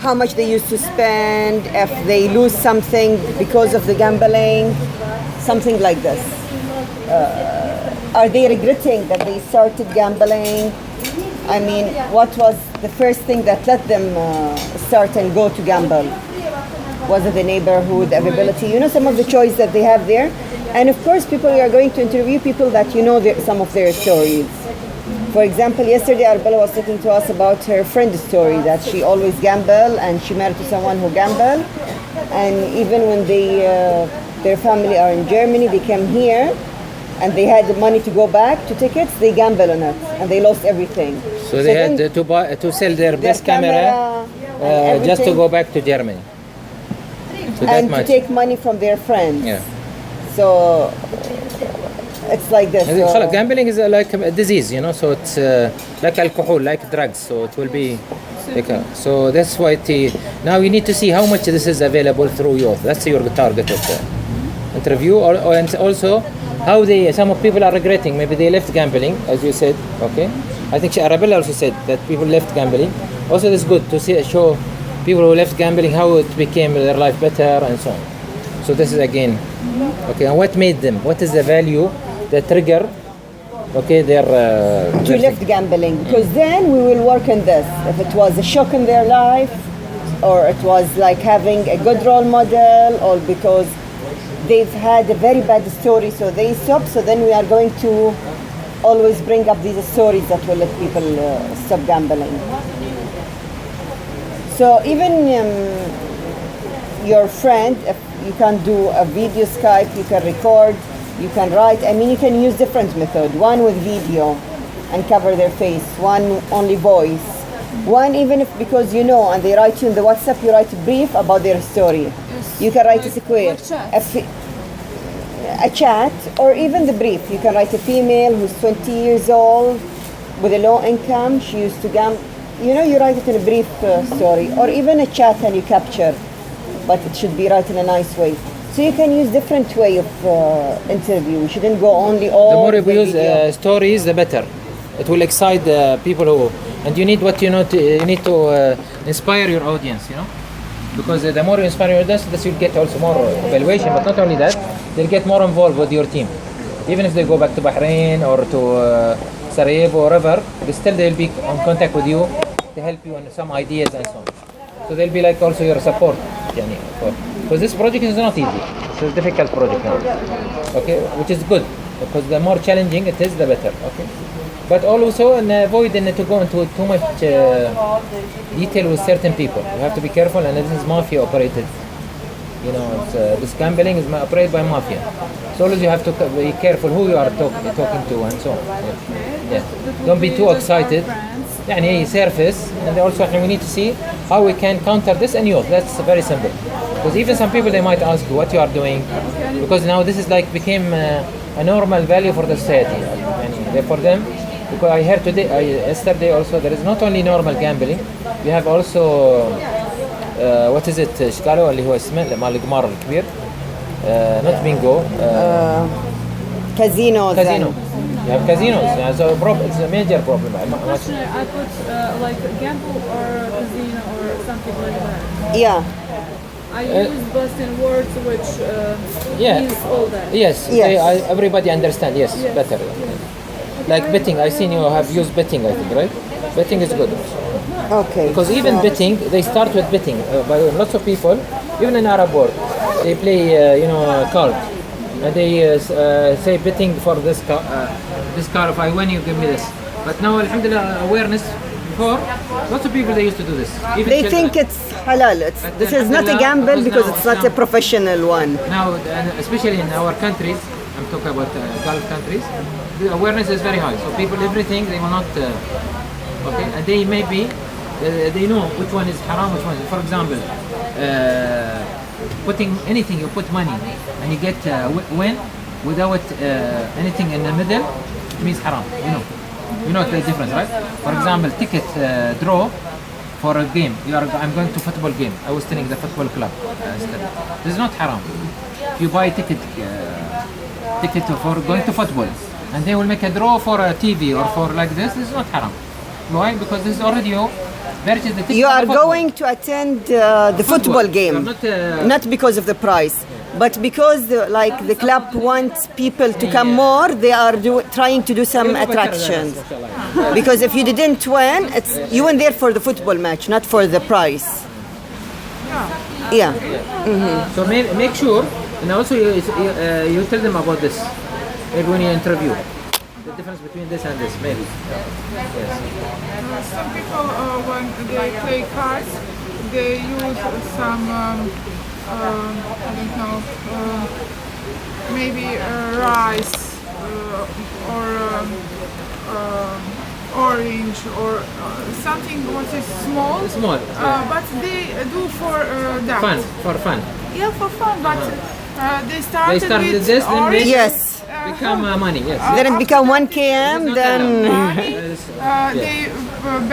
how much they used to spend, if they lose something because of the gambling, something like this. Are they regretting that they started gambling? I mean, what was the first thing that let them start and go to gamble? Was it the neighborhood, availability? You know, some of the choice that they have there. And of course, people, you are going to interview people that you know some of their stories. For example, yesterday Arbella was talking to us about her friend's story, that she always gamble and she married to someone who gamble. And even when their family are in Germany, they came here and they had the money to go back to tickets, they gamble on it and they lost everything. So they had to sell their best camera just to go back to Germany. So and to take money from their friends. Yeah. So it's like this. So gambling is like a disease, you know. So it's like alcohol, like drugs. So it will be like so that's why now you need to see how much this is available through youth. That's your target of the interview, and also how some of people are regretting. Maybe they left gambling, as you said. Okay, I think Arabella also said that people left gambling. Also, it's good to show people who left gambling how it became their life better and so on. So this is again, okay. And what made them? What is the value that trigger? Okay, their to left gambling, because then we will work on this. If it was a shock in their life, or it was like having a good role model, or because they've had a very bad story, so they stop. So then we are going to always bring up these stories that will let people stop gambling. So even your friend, if you can do a video Skype, you can record, you can write. I mean, you can use different method. One with video and cover their face. One only voice. One even if, because you know, and they write you in the WhatsApp, you write a brief about their story. Yes. You can write a square. A chat, or even the brief. You can write a female who's 20 years old with a low income. She used to gamble. You know, you write it in a brief story, or even a chat and you capture, but it should be written in a nice way. So you can use different way of interview. You shouldn't go only all. The more you use stories, the better. It will excite people who, and you need what you know. You need to inspire your audience. You know, because the more you inspire your audience, this you'll get also more evaluation. But not only that, they'll get more involved with your team. Even if they go back to Bahrain or to Sarajevo or wherever, still they'll be in contact with you to help you on some ideas and so on. So they'll be like also your support, because this project is not easy. It's a difficult project now. Okay, which is good, because the more challenging it is, the better. Okay, but also avoiding to go into too much detail with certain people. You have to be careful, and this is mafia operated. You know, this gambling is operated by mafia. So always you have to be careful who you are talking to and so on. Yeah. Don't be too excited. يعني surface, and also we need to see how we can counter this in youth. That's very simple. Because even some people, they might ask you what you are doing, because now this is like became a normal value for the society. And for them, because I heard yesterday also, there is not only normal gambling, you have also what is it? قالوا اللي هو اسمه مال القمار الكبير. Not bingo. Casinos. Casino. You have casinos. Yeah, so it's a major problem. I put like gamble or casino or something like that. Yeah. I use Boston words which means all that. Yes. Everybody understand. Yes. Better. Yes. Like betting. I seen you have used betting. I think, right? Betting is good. Okay. Because even betting, they start with betting. By lots of people, even in Arab world, they play card. And they say betting for this car. This car, if I win, you give me this. But now, alhamdulillah, awareness. Before, lots of people, they used to do this. Even they children. think it's halal. This is not a gamble because it's not a professional one. Now, especially in our countries, I'm talking about Gulf countries, the awareness is very high. So people, everything, they will not, okay, and they maybe, they know which one is haram, which one is, for example, putting anything, you put money, and you get win without anything in the middle, it means haram, You know the difference, right? For example, ticket draw for a game. I'm going to football game. I was telling the football club. This is not haram. If you buy a ticket for going to football, and they will make a draw for a TV or for like this is not haram. Why? Because this is already purchase the ticket You for are the football. going to attend the football game, You're not because of the price, but because like the club wants people to come more. They are trying to do some attractions. Because if you didn't win, you went there for the football match, not for the price. Yeah. So make sure, and also you tell them about this. Maybe when you interview, the difference between this and this, maybe. Yes. Some people, when they play cards, they use some, I don't know, maybe rice or orange or something what is small. Small. But they do for that. Fun, for fun. Yeah, for fun. But they started started with this, then orange. they- Yes. Become money, yes. Then it become 1 km. Then Money, they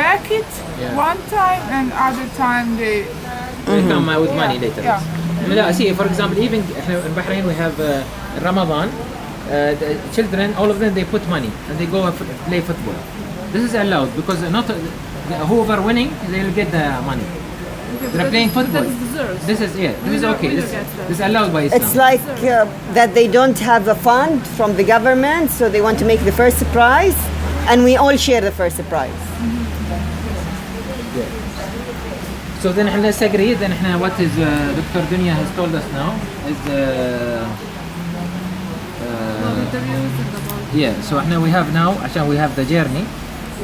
back it one time and other time they They come with money later. Yeah. لا, see, for example, even احنا in Bahrain we have Ramadan. The children, all of them, they put money and they go and play football. This is allowed because not whoever winning, they will get the money. They're playing football. That is deserved. This is this is okay. We This, don't get that. this is allowed by Islam. it's like that they don't have a fund from the government, so they want to make the first prize, and we all share the first prize. So then احنا agree. Then احنا what is Dr. Dunya has told us now is Interviews and about yeah. So احنا we have now عشان we have the journey.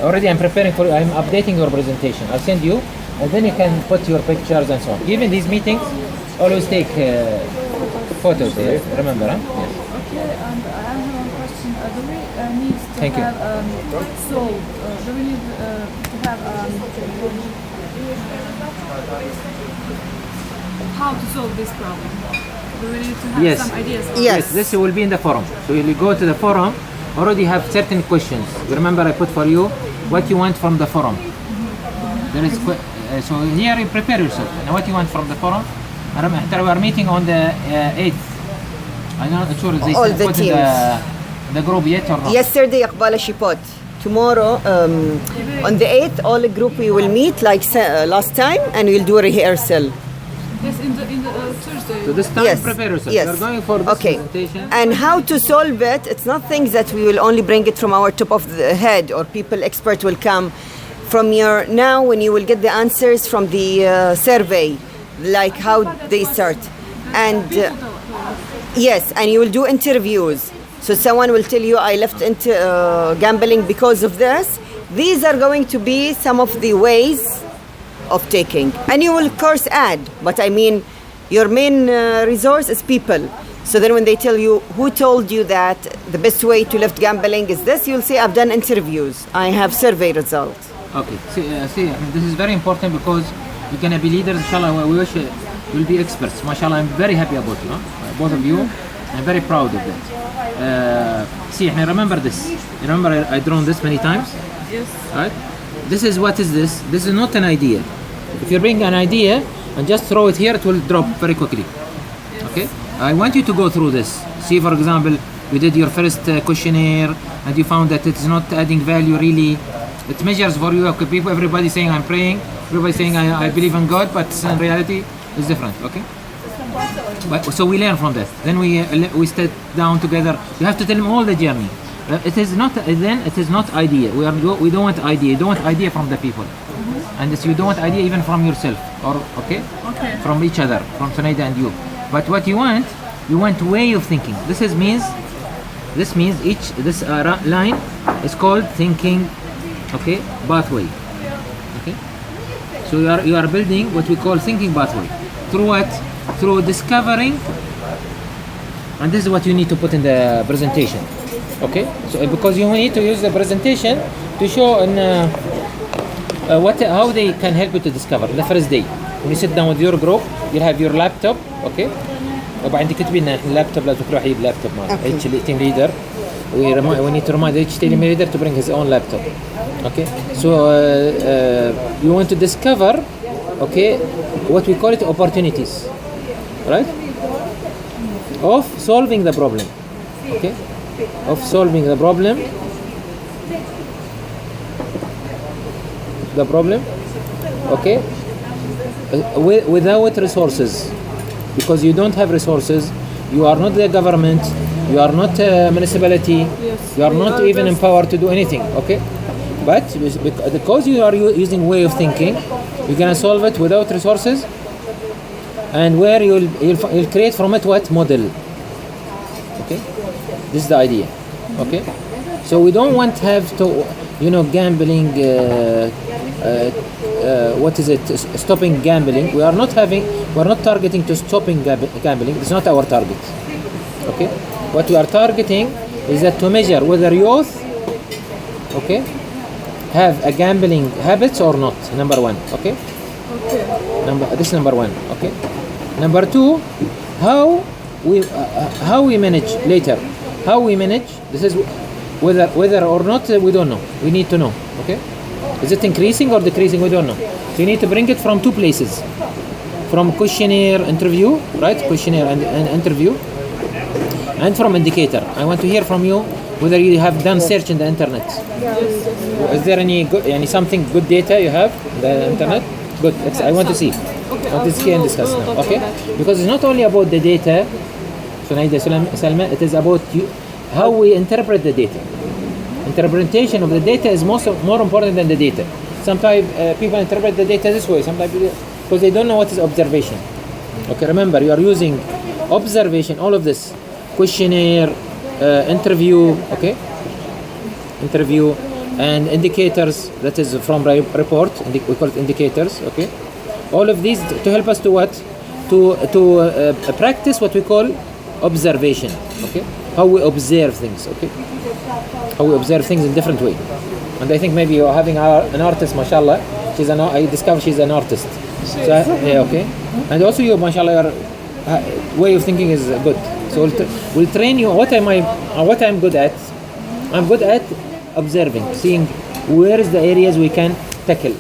Already I'm preparing for. I'm updating your presentation. I'll send you, and then you can put your pictures and so on. Even these meetings, always take photos. Yes, remember, huh? Yes. okay, and I have one question. Do we need to Thank you. have do we need to have how to solve this problem? Do we need to have Yes. some ideas? Yes. This will be in the forum. So you go to the forum. Already have certain questions. Remember, I put for you what you want from the forum. There is so here you prepare yourself. Now what you want from the forum? We are meeting on the 8th. I'm not sure if they All the put in the group yet or not. Yesterday, Iqbala she put. Tomorrow, on the 8th, all the group we will meet like last time, and we'll do a rehearsal. Yes, in the Thursday. So this time Yes. prepare yourself. Yes. You're going for this Okay. presentation. And how to solve it? It's not things that we will only bring it from our top of the head, or people expert will come from your now when you will get the answers from the survey, like how they start, and yes, and you will do interviews. So someone will tell you, I left into gambling because of this. These are going to be some of the ways of taking, and you will of course add, but I mean your main resource is people. So then when they tell you who told you that the best way to lift gambling is this, you'll say I've done interviews, I have survey results. Okay. See, I mean, this is very important because you're gonna be leaders. Inshallah, we wish you'll be experts. MashaAllah, I'm very happy about you, both of you. I'm very proud of that. See, I remember this. Remember, I drawn this many times. Yes. Right? This is what is this? This is not an idea. If you bring an idea and just throw it here, it will drop very quickly. Okay? I want you to go through this. See, for example, you did your first questionnaire and you found that it's not adding value really. It measures for you. Okay, people, everybody saying I'm praying, everybody saying I believe in God, but in reality, it's different. Okay? But, so we learn from that. Then we sit down together. You have to tell them all the journey. It is not idea. We don't want idea. You don't want idea from the people, and this, you don't want idea even from yourself or okay, from each other, from Sunaida and you. But what you want way of thinking. This means this line is called thinking, okay, pathway. Okay, so you are building what we call thinking pathway through what? Through discovering, and this is what you need to put in the presentation. Okay, so because you need to use the presentation to show how they can help you to discover the first day. When you sit down with your group, you'll have your laptop, okay. وبعدين تكتبي لنا اللابتوب لازم كل واحد يجيب لابتوب معه. Each team leader, we need to remind each team leader to bring his own laptop. Okay, so you want to discover, okay, what we call it opportunities, right? Of solving the problem, okay. Of solving the problem okay, without resources, because you don't have resources, you are not the government, you are not a municipality, Yes. you are not We are even just- empowered to do anything, okay? But because you are using way of thinking, you're gonna solve it without resources, and where you'll create from it what model, okay? This is the idea, okay? So we don't want to have to, gambling. What is it? Stopping gambling. We are not targeting to stopping gambling. It's not our target. Okay. What we are targeting is that to measure whether youth, okay, have a gambling habits or not. Number one. Okay. Okay. This is number one. Okay. Number two, how we manage later. How we manage. This is whether or not we don't know. We need to know. Okay. Is it increasing or decreasing? We don't know. So you need to bring it from two places. From questionnaire interview, right? Questionnaire and interview. And from indicator. I want to hear from you whether you have done search in the internet. Is there any something good data you have in the internet? Good. I want to see. Okay. What is here and discuss now. Okay? Because it's not only about the data, Salma, it is about how we interpret the data. Interpretation of the data is more important than the data. Sometimes people interpret the data this way, sometimes because they don't know what is observation. Okay, remember you are using observation, all of this, questionnaire, interview, okay, interview, and indicators. That is from report. We call it indicators. Okay, all of these to help us to what, to practice what we call observation. Okay, how we observe things. Okay. How we observe things in different way. And I think maybe you're having an artist, mashallah. I discovered she's an artist. So, yeah, okay. And also you, mashallah, your way of thinking is good. So we'll train you. What I'm good at? I'm good at observing, seeing where is the areas we can tackle,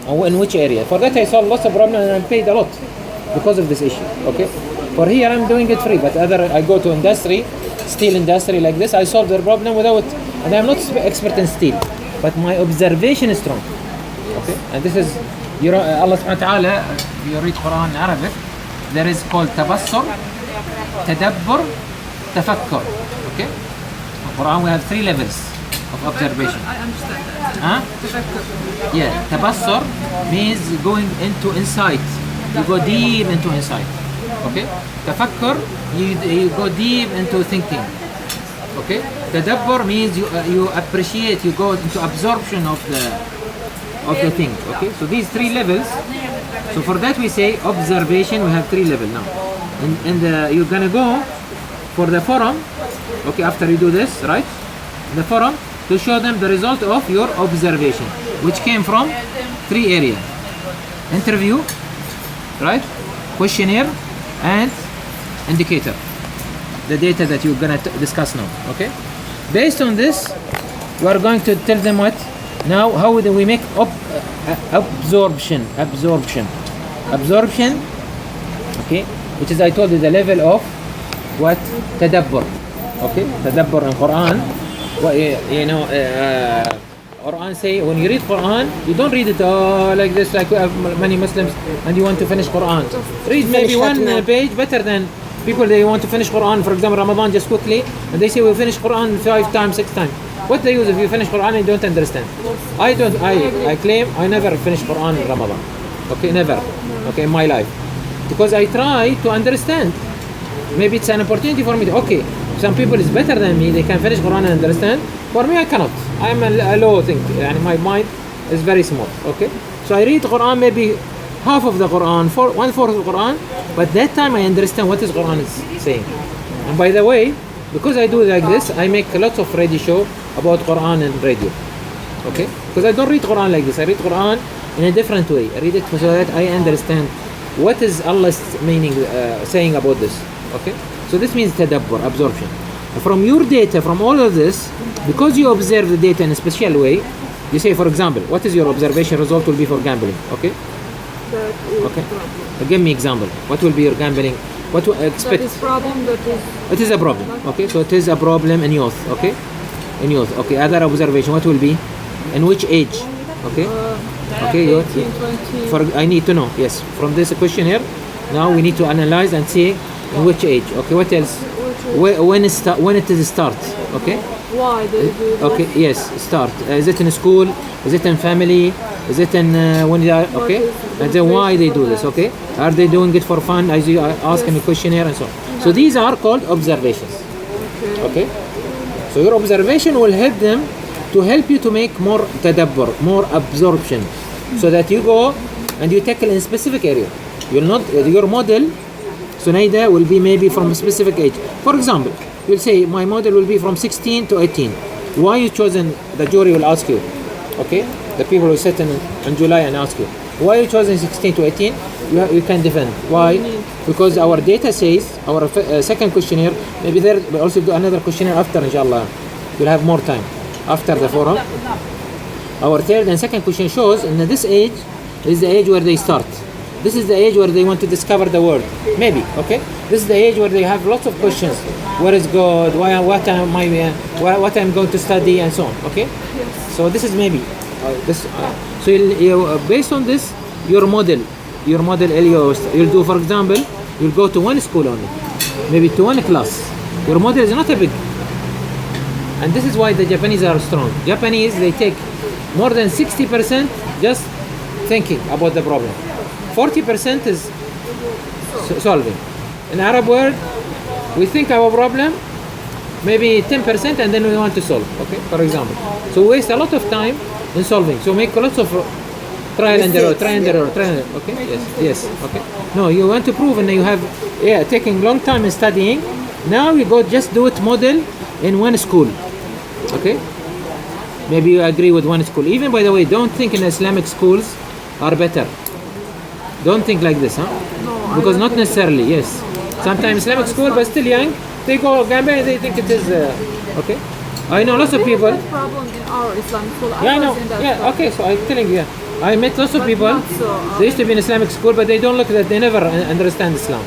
or in which area. For that I solved lots of problems and I'm paid a lot because of this issue. Okay. For here I'm doing it free, but I go to industry, steel industry like this, I solve their problem without, and I'm not expert in steel, but my observation is strong. Okay, and this is, Allah subhanahu wa ta'ala, you read Quran in Arabic, there is called tabassur, tadabbur, tafakkur. Okay, in Quran we have 3 levels of observation. I understand that. Huh? Tafakkur. Yeah, tabassur means going into insight. You go deep into insight. Okay, tafakkur, you go deep into thinking. Okay, tadabbur means you appreciate, you go into absorption of the thing. Okay, so these 3 levels. So for that we say observation. We have 3 levels now, and you're gonna go for the forum. Okay, after you do this, right? The forum to show them the result of your observation, which came from 3 areas: interview, right? Questionnaire, and indicator, the data that you're gonna discuss now. Okay, based on this we are going to tell them what now, how do we make absorption, okay, which is, I told you, the level of what? Tadabbur. Okay, tadabbur in Quran, Quran say, when you read Quran, you don't read it like this, like we have many Muslims, and you want to finish Quran. Read maybe one page better than people. They want to finish Quran, for example, Ramadan, just quickly, and they say we finish Quran 5 times, 6 times. What they use if you finish Quran and don't understand? I claim I never finish Quran in Ramadan. Okay, never. Okay, in my life, because I try to understand. Maybe it's an opportunity for me to, okay, some people is better than me, they can finish Quran and understand. For me, I cannot. I am a low thinker, and my mind is very small. Okay, so I read Quran, maybe half of the Quran, 1/4 of the Quran, but that time I understand what is Quran is saying. And by the way, because I do like this, I make lots of radio show about Quran and radio. Okay, because I don't read Quran like this. I read Quran in a different way. I read it so that I understand what is Allah's meaning, saying about this. Okay, so this means tadabbur, absorption. From your data, from all of this, because you observe the data in a special way, you say, for example, what is your observation result will be for gambling? Okay, okay, give me example. What will be your gambling? What to expect? That is problem. That is. It is a problem. Okay, so it is a problem in youth. Okay, in youth. Okay, other observation. What will be? In which age? Okay, Okay, 18, 20. for I need to know. Yes, from this questionnaire, now we need to analyze and see in which age. Okay, what else? When it is start. Okay. Why they do that? Okay. Yes, start. Is it in school? Is it in family? Is it in when they are okay? And then why they do this? Okay. Are they doing it for fun? As you ask in a questionnaire and so on. So these are called observations. Okay. So your observation will help them to help you to make more tadabbur, more absorption, so that you go and you tackle in a specific area. You'll not your model, Sunaida, will be maybe from a specific age. For example, you'll say my model will be from 16 to 18. Why you chosen? The jury will ask you. Okay, the people will sit in July and ask you why you chosen 16 to 18. You can defend. Why? Because our data says our second questionnaire. Maybe there we also do another questionnaire after, inshallah. You'll have more time after the forum. Our third and second question shows in this age is the age where they start. This is the age where they want to discover the world. Maybe, okay? This is the age where they have lots of questions. Where is God? What I'm going to study and so on, okay? Yes. So this is maybe. So based on this, your model you'll do, for example, you'll go to one school only, maybe to one class. Your model is not a big. And this is why the Japanese are strong. Japanese, they take more than 60% just thinking about the problem. 40% is solving. In Arab world, we think our problem, maybe 10%, and then we want to solve, okay, for example. So we waste a lot of time in solving. So make lots of trial and error, okay? Yes, okay. No, you want to prove and you have, taking long time in studying. Now you go just do it model in one school, okay? Maybe you agree with one school. Even, by the way, don't think in Islamic schools are better. Don't think like this, huh? No, Because not necessarily, yes. Sometimes Islamic school, but still young, they go Gambia, they think it is, okay? I know lots of people. That's problem in our Islamic school. Yeah, I know. was in that Yeah, school. okay, so I'm telling you, I met lots of But people. not so, They used to be in Islamic school, but they don't look that they never understand Islam.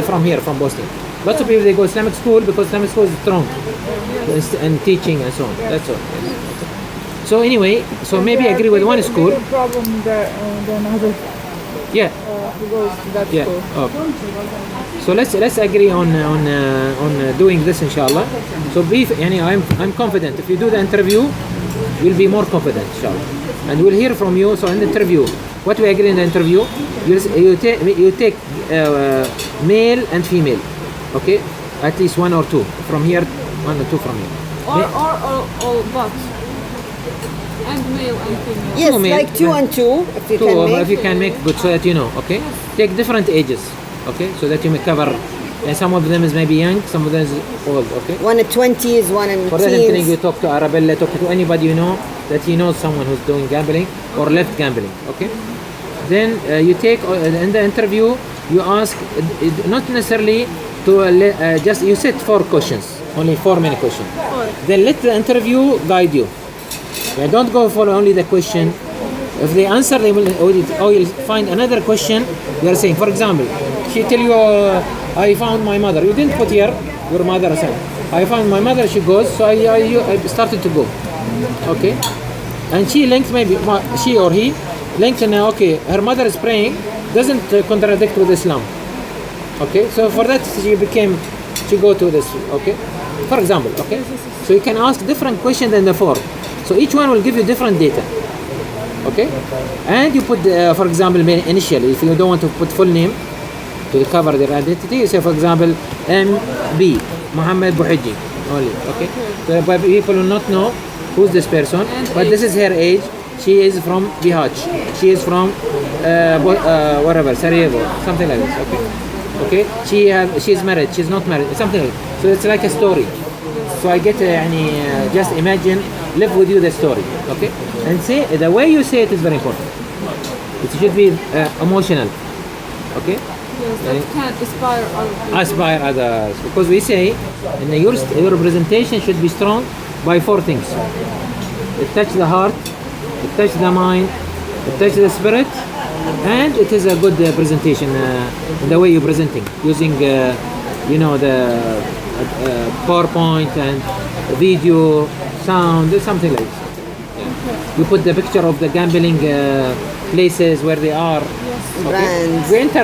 From here, from Bosnia. Lots of people, they go Islamic school because Islamic school is strong and teaching and so on. That's all. Yes. So anyway, so maybe agree with one school. Bigger problem there than others Yeah. who goes to that Yeah. school. Okay. So let's agree on doing this, inshallah. So I'm confident. If you do the interview, you'll be more confident, inshallah. And we'll hear from you. So in the interview, what we agree in the interview, you take male and female, okay? At least one or two from here, one or two from here. Or but. And male and female. Yes, Two male, like two and two, if you Two, can make. if you can make good, so that you know, okay? Take different ages, okay? So that you may cover. And some of them is maybe young, some of them is old, okay? One in 20s, one in For that, I'm telling teens. you, talk to Arabella, talk to anybody you know that you know someone who's doing gambling or left gambling, okay? Then you take in the interview, you ask not necessarily to just you set 4 questions, only 4 many questions. Then let the interview guide you. Yeah, don't go for only the question. If they answer, they will or you'll find another question. They are saying, for example, she tell you, I found my mother. You didn't put here your mother or something. I found my mother. She goes, so I started to go. Okay, and she linked maybe she or he linked in okay, her mother is praying, doesn't contradict with Islam. Okay, so for that she go to this. Okay, for example. Okay, so you can ask different questions than the 4. So each one will give you different data. Okay, and you put for example initially, if you don't want to put full name to cover their identity, you say for example MB Muhammad Buhiji only. Okay, so but people will not know who's this person, but this is her age. She is from Bihar. She is from whatever, Sarajevo, something like this. Okay, okay. She is married. She's not married. Something like that. So it's like a story. So I get just imagine, live with you the story. Okay, and say the way you say it is very important. It should be emotional. Okay. Yes, that can inspire other people. Aspire others, because we say your presentation should be strong by 4 things. It touch the heart, it touch the mind, it touch the spirit, and it is a good presentation in the way you're presenting, using the PowerPoint and video, sound, something like this. Yeah. We put the picture of the gambling places where they are. Brands. We enter